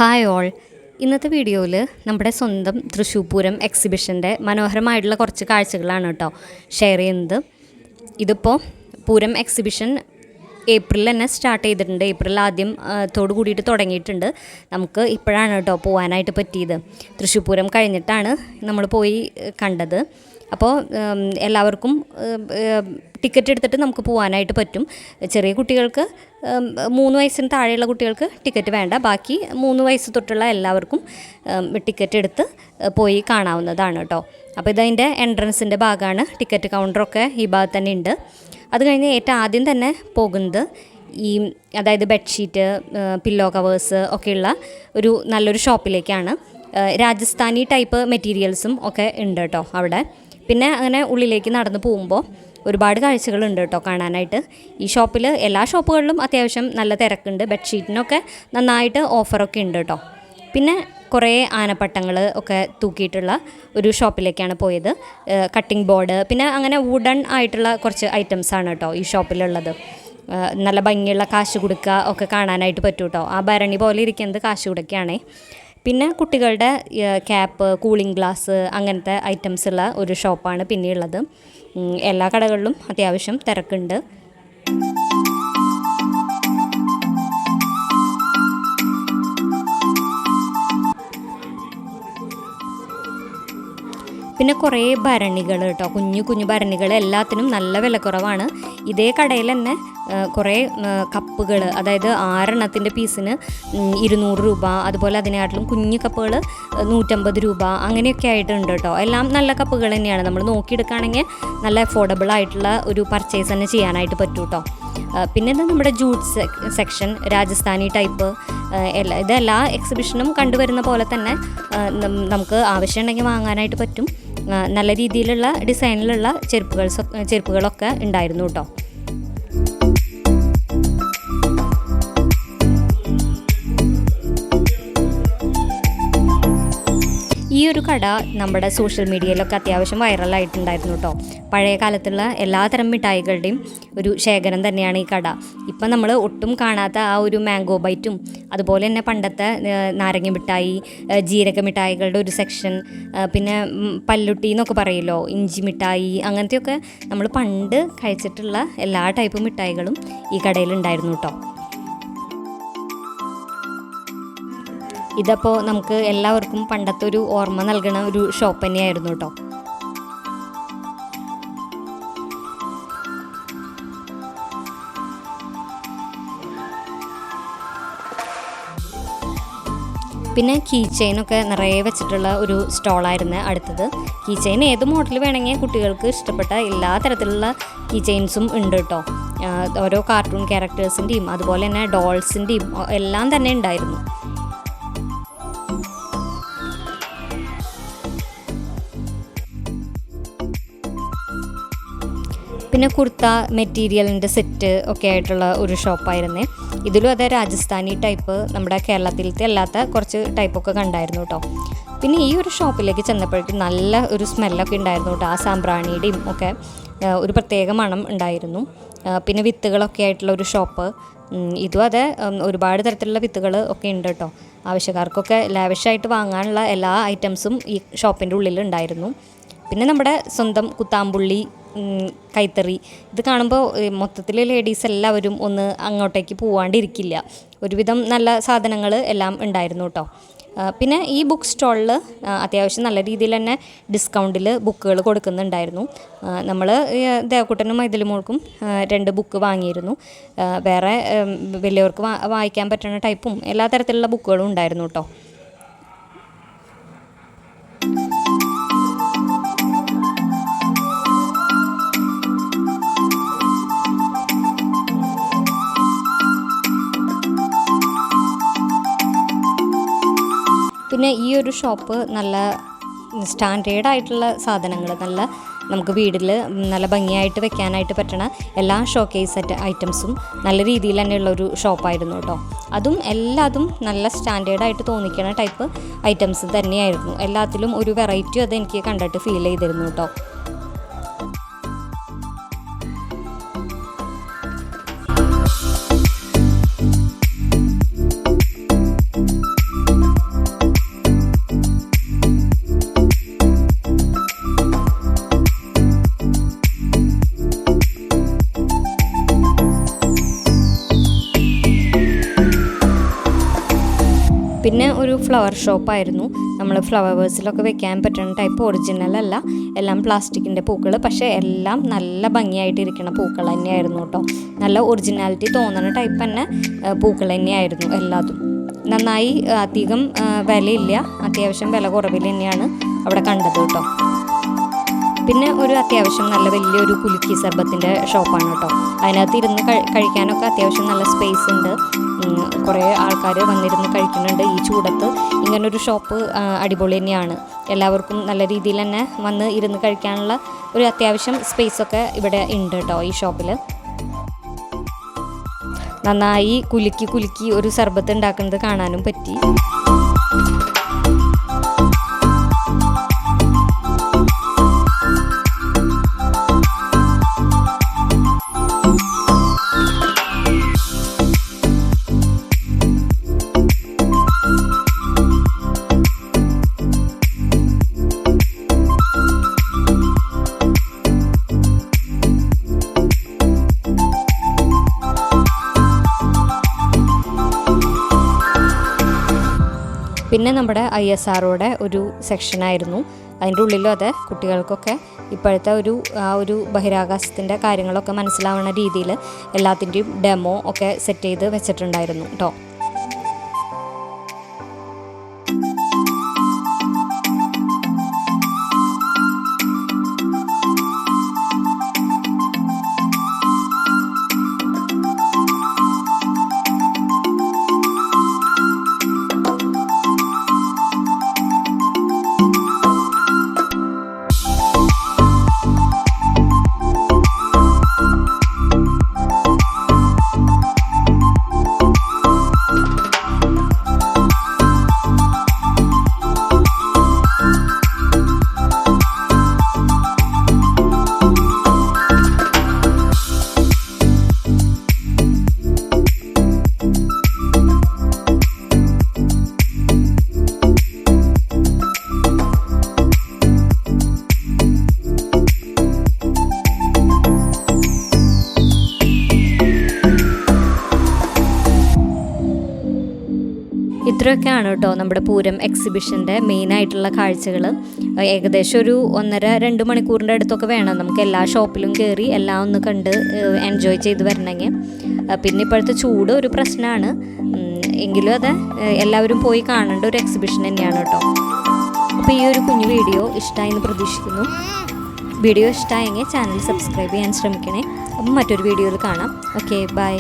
Hi all. ഇന്നത്തെ വീഡിയോയിൽ നമ്മുടെ സ്വന്തം തൃശ്ശൂർ പൂരം എക്സിബിഷൻ്റെ മനോഹരമായിട്ടുള്ള കുറച്ച് കാഴ്ചകളാണ് കേട്ടോ ഷെയർ ചെയ്യുന്നത്. ഇതിപ്പോൾ പൂരം എക്സിബിഷൻ ഏപ്രിലിൽ തന്നെ സ്റ്റാർട്ട് ചെയ്തിട്ടുണ്ട്. ഏപ്രിൽ ആദ്യം തോട് കൂടിയിട്ട് തുടങ്ങിയിട്ടുണ്ട്. നമുക്ക് ഇപ്പോഴാണ് കേട്ടോ പോകാനായിട്ട് പറ്റിയത്. തൃശ്ശൂർ പൂരം കഴിഞ്ഞിട്ടാണ് നമ്മൾ പോയി കണ്ടത്. അപ്പോൾ എല്ലാവർക്കും ടിക്കറ്റ് എടുത്തിട്ട് നമുക്ക് പോകാനായിട്ട് പറ്റും. ചെറിയ കുട്ടികൾക്ക് 3 വയസ്സിന് താഴെയുള്ള കുട്ടികൾക്ക് ടിക്കറ്റ് വേണ്ട. ബാക്കി 3 വയസ്സ് തൊട്ടുള്ള എല്ലാവർക്കും ടിക്കറ്റ് എടുത്ത് പോയി കാണാവുന്നതാണ് കേട്ടോ. അപ്പോൾ ഇതതിൻ്റെ എൻട്രൻസിൻ്റെ ഭാഗമാണ്. ടിക്കറ്റ് കൗണ്ടറൊക്കെ ഈ ഭാഗത്ത് തന്നെ ഉണ്ട്. അത് കഴിഞ്ഞ് ഏറ്റവും ആദ്യം തന്നെ പോകുന്നത് അതായത് ബെഡ്ഷീറ്റ്, പില്ലോ കവേഴ്സ് ഒക്കെയുള്ള നല്ലൊരു ഷോപ്പിലേക്കാണ്. രാജസ്ഥാനി ടൈപ്പ് മെറ്റീരിയൽസും ഒക്കെ ഉണ്ട് കേട്ടോ അവിടെ. പിന്നെ അങ്ങനെ ഉള്ളിലേക്ക് നടന്ന് പോകുമ്പോൾ ഒരുപാട് കാഴ്ചകളുണ്ട് കേട്ടോ കാണാനായിട്ട്. ഈ ഷോപ്പിൽ എല്ലാ ഷോപ്പുകളിലും അത്യാവശ്യം നല്ല തിരക്കുണ്ട്. ബെഡ്ഷീറ്റിനൊക്കെ നന്നായിട്ട് ഓഫറൊക്കെ ഉണ്ട് കേട്ടോ. പിന്നെ കുറേ ആനപ്പട്ടങ്ങൾ ഒക്കെ തൂക്കിയിട്ടുള്ള ഒരു ഷോപ്പിലേക്കാണ് പോയത്. കട്ടിംഗ് ബോർഡ്, പിന്നെ അങ്ങനെ വുഡൺ ആയിട്ടുള്ള കുറച്ച് ഐറ്റംസാണ് കേട്ടോ ഈ ഷോപ്പിലുള്ളത്. നല്ല ഭംഗിയുള്ള കാശ് കുടുക്ക ഒക്കെ കാണാനായിട്ട് പറ്റും കേട്ടോ. ആ ഭരണി പോലെ ഇരിക്കുന്നത് കാശ് കുടുക്കയാണേ. പിന്നെ കുട്ടികളുടെ ക്യാപ്പ്, കൂളിംഗ് ഗ്ലാസ്, അങ്ങനത്തെ ഐറ്റംസ് ഉള്ള ഒരു ഷോപ്പാണ് പിന്നെയുള്ളത്. എല്ലാ കടകളിലും അത്യാവശ്യം തിരക്കുണ്ട്. പിന്നെ കുറേ ഭരണികൾ കേട്ടോ, കുഞ്ഞു കുഞ്ഞു ഭരണികൾ, എല്ലാത്തിനും നല്ല വിലക്കുറവാണ്. ഇതേ കടയിൽ തന്നെ കുറേ കപ്പുകൾ, അതായത് 6 എണ്ണത്തിൻ്റെ പീസിന് 200 രൂപ, അതുപോലെ അതിനാട്ടിലും കുഞ്ഞു കപ്പുകൾ 150 രൂപ, അങ്ങനെയൊക്കെ ആയിട്ടുണ്ട് കേട്ടോ. എല്ലാം നല്ല കപ്പുകൾ തന്നെയാണ്. നമ്മൾ നോക്കിയെടുക്കുകയാണെങ്കിൽ നല്ല അഫോർഡബിൾ ആയിട്ടുള്ള ഒരു പർച്ചേസ് തന്നെ ചെയ്യാനായിട്ട് പറ്റും കേട്ടോ. പിന്നെ ഇത് നമ്മുടെ ജൂട്ട് സെക്ഷൻ, രാജസ്ഥാനി ടൈപ്പ്, ഇതെല്ലാ എക്സിബിഷനും കണ്ടുവരുന്ന പോലെ തന്നെ നമുക്ക് ആവശ്യമുണ്ടെങ്കിൽ വാങ്ങാനായിട്ട് പറ്റും. നല്ല രീതിയിലുള്ള ഡിസൈനിലുള്ള ചെരുപ്പുകളൊക്കെ ഉണ്ടായിരുന്നു കേട്ടോ. ഈ ഒരു കട നമ്മുടെ സോഷ്യൽ മീഡിയയിലൊക്കെ അത്യാവശ്യം വൈറലായിട്ടുണ്ടായിരുന്നു കേട്ടോ. പഴയ കാലത്തുള്ള എല്ലാതരം മിഠായികളുടെയും ഒരു ശേഖരം തന്നെയാണ് ഈ കട. ഇപ്പം നമ്മൾ ഒട്ടും കാണാത്ത ആ ഒരു മാംഗോ ബൈറ്റും, അതുപോലെ തന്നെ പണ്ടത്തെ നാരങ്ങ മിഠായി, ജീരക മിഠായികളുടെ ഒരു സെക്ഷൻ, പിന്നെ പല്ലുട്ടി എന്നൊക്കെ പറയുമല്ലോ, ഇഞ്ചി മിഠായി, അങ്ങനത്തെയൊക്കെ നമ്മൾ പണ്ട് കഴിച്ചിട്ടുള്ള എല്ലാ ടൈപ്പ് മിഠായികളും ഈ കടയിലുണ്ടായിരുന്നു കേട്ടോ. ഇതപ്പോൾ നമുക്ക് എല്ലാവർക്കും പണ്ടത്തെ ഒരു ഓർമ്മ നൽകുന്ന ഒരു ഷോപ്പ് തന്നെയായിരുന്നു കേട്ടോ. പിന്നെ കീ ചെയിനൊക്കെ നിറയെ വെച്ചിട്ടുള്ള ഒരു സ്റ്റോളായിരുന്നു അടുത്തത്. കീ ചെയിൻ ഏത് മോഡൽ വേണമെങ്കിൽ കുട്ടികൾക്ക് ഇഷ്ടപ്പെട്ട എല്ലാ തരത്തിലുള്ള കീ ചെയിൻസും ഉണ്ട് കേട്ടോ. ഓരോ കാർട്ടൂൺ ക്യാരക്ടേഴ്സിൻ്റെയും അതുപോലെ തന്നെ ഡോൾസിൻ്റെയും എല്ലാം തന്നെ ഉണ്ടായിരുന്നു. പിന്നെ കുർത്ത മെറ്റീരിയലിൻ്റെ സെറ്റ് ഒക്കെ ആയിട്ടുള്ള ഒരു ഷോപ്പായിരുന്നേ. ഇതിലും അതേ രാജസ്ഥാനി ടൈപ്പ്, നമ്മുടെ കേരളത്തിലത്തെ അല്ലാത്ത കുറച്ച് ടൈപ്പൊക്കെ കണ്ടായിരുന്നു കേട്ടോ. പിന്നെ ഈ ഒരു ഷോപ്പിലേക്ക് ചെന്നപ്പോഴേക്കും നല്ല ഒരു സ്മെല്ലൊക്കെ ഉണ്ടായിരുന്നു കേട്ടോ. ആ സാമ്പ്രാണിയുടെയും ഒക്കെ ഒരു പ്രത്യേക മണം ഉണ്ടായിരുന്നു. പിന്നെ വിത്തുകളൊക്കെ ആയിട്ടുള്ള ഒരു ഷോപ്പ്, ഇതും അതെ ഒരുപാട് തരത്തിലുള്ള വിത്തുകൾ ഒക്കെ ഉണ്ട് കേട്ടോ. ആവശ്യക്കാർക്കൊക്കെ ലാവിഷായിട്ട് വാങ്ങാനുള്ള എല്ലാ ഐറ്റംസും ഈ ഷോപ്പിൻ്റെ ഉള്ളിൽ ഉണ്ടായിരുന്നു. പിന്നെ നമ്മുടെ സ്വന്തം കുത്താമ്പുള്ളി കൈത്തറി, ഇത് കാണുമ്പോൾ മൊത്തത്തിൽ ലേഡീസ് എല്ലാവരും ഒന്ന് അങ്ങോട്ടേക്ക് പോവാണ്ടിരിക്കില്ല. ഒരുവിധം നല്ല സാധനങ്ങൾ എല്ലാം ഉണ്ടായിരുന്നു കേട്ടോ. പിന്നെ ഈ ബുക്ക് സ്റ്റോളിൽ അത്യാവശ്യം നല്ല രീതിയിൽ തന്നെ ഡിസ്കൗണ്ടിൽ ബുക്കുകൾ കൊടുക്കുന്നുണ്ടായിരുന്നു. നമ്മൾ ദേവക്കുട്ടനും മൈഥിലിമോൾക്കും 2 ബുക്ക് വാങ്ങിയിരുന്നു. വേറെ വലിയവർക്ക് വായിക്കാൻ പറ്റുന്ന ടൈപ്പും എല്ലാ തരത്തിലുള്ള ബുക്കുകളും ഉണ്ടായിരുന്നു കേട്ടോ. പിന്നെ ഈ ഒരു ഷോപ്പ് നല്ല സ്റ്റാൻഡേർഡായിട്ടുള്ള സാധനങ്ങൾ, നമുക്ക് വീട്ടിൽ നല്ല ഭംഗിയായിട്ട് വെക്കാനായിട്ട് പറ്റണ എല്ലാ ഷോക്കേസ് ഐറ്റംസും നല്ല രീതിയിൽ തന്നെയുള്ളൊരു ഷോപ്പായിരുന്നു കേട്ടോ. എല്ലാതും നല്ല സ്റ്റാൻഡേർഡായിട്ട് തോന്നിക്കുന്ന ടൈപ്പ് ഐറ്റംസ് തന്നെയായിരുന്നു. എല്ലാത്തിലും ഒരു വെറൈറ്റി അത് എനിക്ക് കണ്ടിട്ട് ഫീൽ ചെയ്തിരുന്നു കേട്ടോ. പിന്നെ ഒരു ഫ്ലവർ ഷോപ്പായിരുന്നു. നമ്മൾ ഫ്ലവർ വേഴ്സിലൊക്കെ വെക്കാൻ പറ്റുന്ന ടൈപ്പ് ഒറിജിനൽ അല്ല, എല്ലാം പ്ലാസ്റ്റിക്കിൻ്റെ പൂക്കൾ, പക്ഷേ എല്ലാം നല്ല ഭംഗിയായിട്ടിരിക്കുന്ന പൂക്കൾ തന്നെയായിരുന്നു കേട്ടോ. നല്ല ഒറിജിനാലിറ്റി തോന്നുന്ന ടൈപ്പ് തന്നെ പൂക്കൾ തന്നെയായിരുന്നു എല്ലാതും. നന്നായി അധികം വിലയില്ല, അത്യാവശ്യം വില കുറവിൽ തന്നെയാണ് അവിടെ കണ്ടത് കേട്ടോ. പിന്നെ ഒരു അത്യാവശ്യം നല്ല വലിയൊരു കുലുക്കി സർബത്തിൻ്റെ ഷോപ്പാണ് കേട്ടോ. അതിനകത്ത് ഇരുന്ന് കഴിക്കാനൊക്കെ അത്യാവശ്യം നല്ല സ്പേസ് ഉണ്ട്. കുറേ ആൾക്കാർ വന്നിരുന്ന് കഴിക്കുന്നുണ്ട്. ഈ ചൂടത്ത് ഇങ്ങനൊരു ഷോപ്പ് അടിപൊളി തന്നെയാണ്. എല്ലാവർക്കും നല്ല രീതിയിൽ തന്നെ വന്ന് ഇരുന്ന് കഴിക്കാനുള്ള ഒരു അത്യാവശ്യം സ്പേസൊക്കെ ഇവിടെ ഉണ്ട് കേട്ടോ ഈ ഷോപ്പിൽ. നന്നായി കുലുക്കി ഒരു സർബത്ത് ഉണ്ടാക്കുന്നത് കാണാനും പറ്റി. പിന്നെ നമ്മുടെ ISROയുടെ ഒരു സെക്ഷനായിരുന്നു. അതിൻ്റെ ഉള്ളിലും അതെ, കുട്ടികൾക്കൊക്കെ ഇപ്പോഴത്തെ ഒരു ബഹിരാകാശത്തിൻ്റെ കാര്യങ്ങളൊക്കെ മനസ്സിലാവുന്ന രീതിയിൽ എല്ലാത്തിൻ്റെയും ഡെമോ ഒക്കെ സെറ്റ് ചെയ്ത് വെച്ചിട്ടുണ്ടായിരുന്നു കേട്ടോ. ഇത്രയൊക്കെയാണ് കേട്ടോ നമ്മുടെ പൂരം എക്സിബിഷൻ്റെ മെയിനായിട്ടുള്ള കാഴ്ചകൾ. ഏകദേശം ഒരു 1.5-2 മണിക്കൂറിൻ്റെ അടുത്തൊക്കെ വേണം നമുക്ക് എല്ലാ ഷോപ്പിലും കയറി എല്ലാം ഒന്ന് കണ്ട് എൻജോയ് ചെയ്ത് വരണമെങ്കിൽ. പിന്നെ ഇപ്പോഴത്തെ ചൂട് ഒരു പ്രശ്നമാണ്, എങ്കിലും അത് എല്ലാവരും പോയി കാണേണ്ട ഒരു എക്സിബിഷൻ തന്നെയാണ് കേട്ടോ. അപ്പോൾ ഈ ഒരു കുഞ്ഞു വീഡിയോ ഇഷ്ടമായെന്ന് പ്രതീക്ഷിക്കുന്നു. വീഡിയോ ഇഷ്ടമായെങ്കിൽ ചാനൽ സബ്സ്ക്രൈബ് ചെയ്യാൻ ശ്രമിക്കണേ. അപ്പം മറ്റൊരു വീഡിയോയിൽ കാണാം. Okay, by.